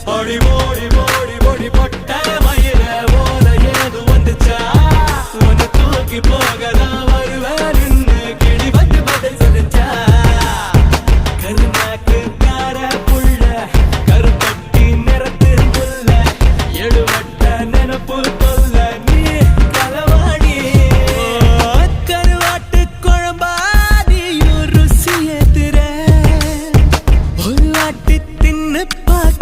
ஓடி ஓடி ஓடி ஓடி பொட்ட மயிர ஓல ஏது வந்துச்சா உன்னை தூக்கி போகதான் வருவேன் நின்னு கிளி வந்து பதில் சொல்லிச்சா கருநாக்கு கார புள்ள கருப்பட்டி நிறத்து புள்ள எழுவட்ட நினப்பு தொல்ல நீ களவாடி கருவாட்டு குழம்பாதியும் ருசியேத்துற ஒரு வாட்டி தின்னு பார்க்க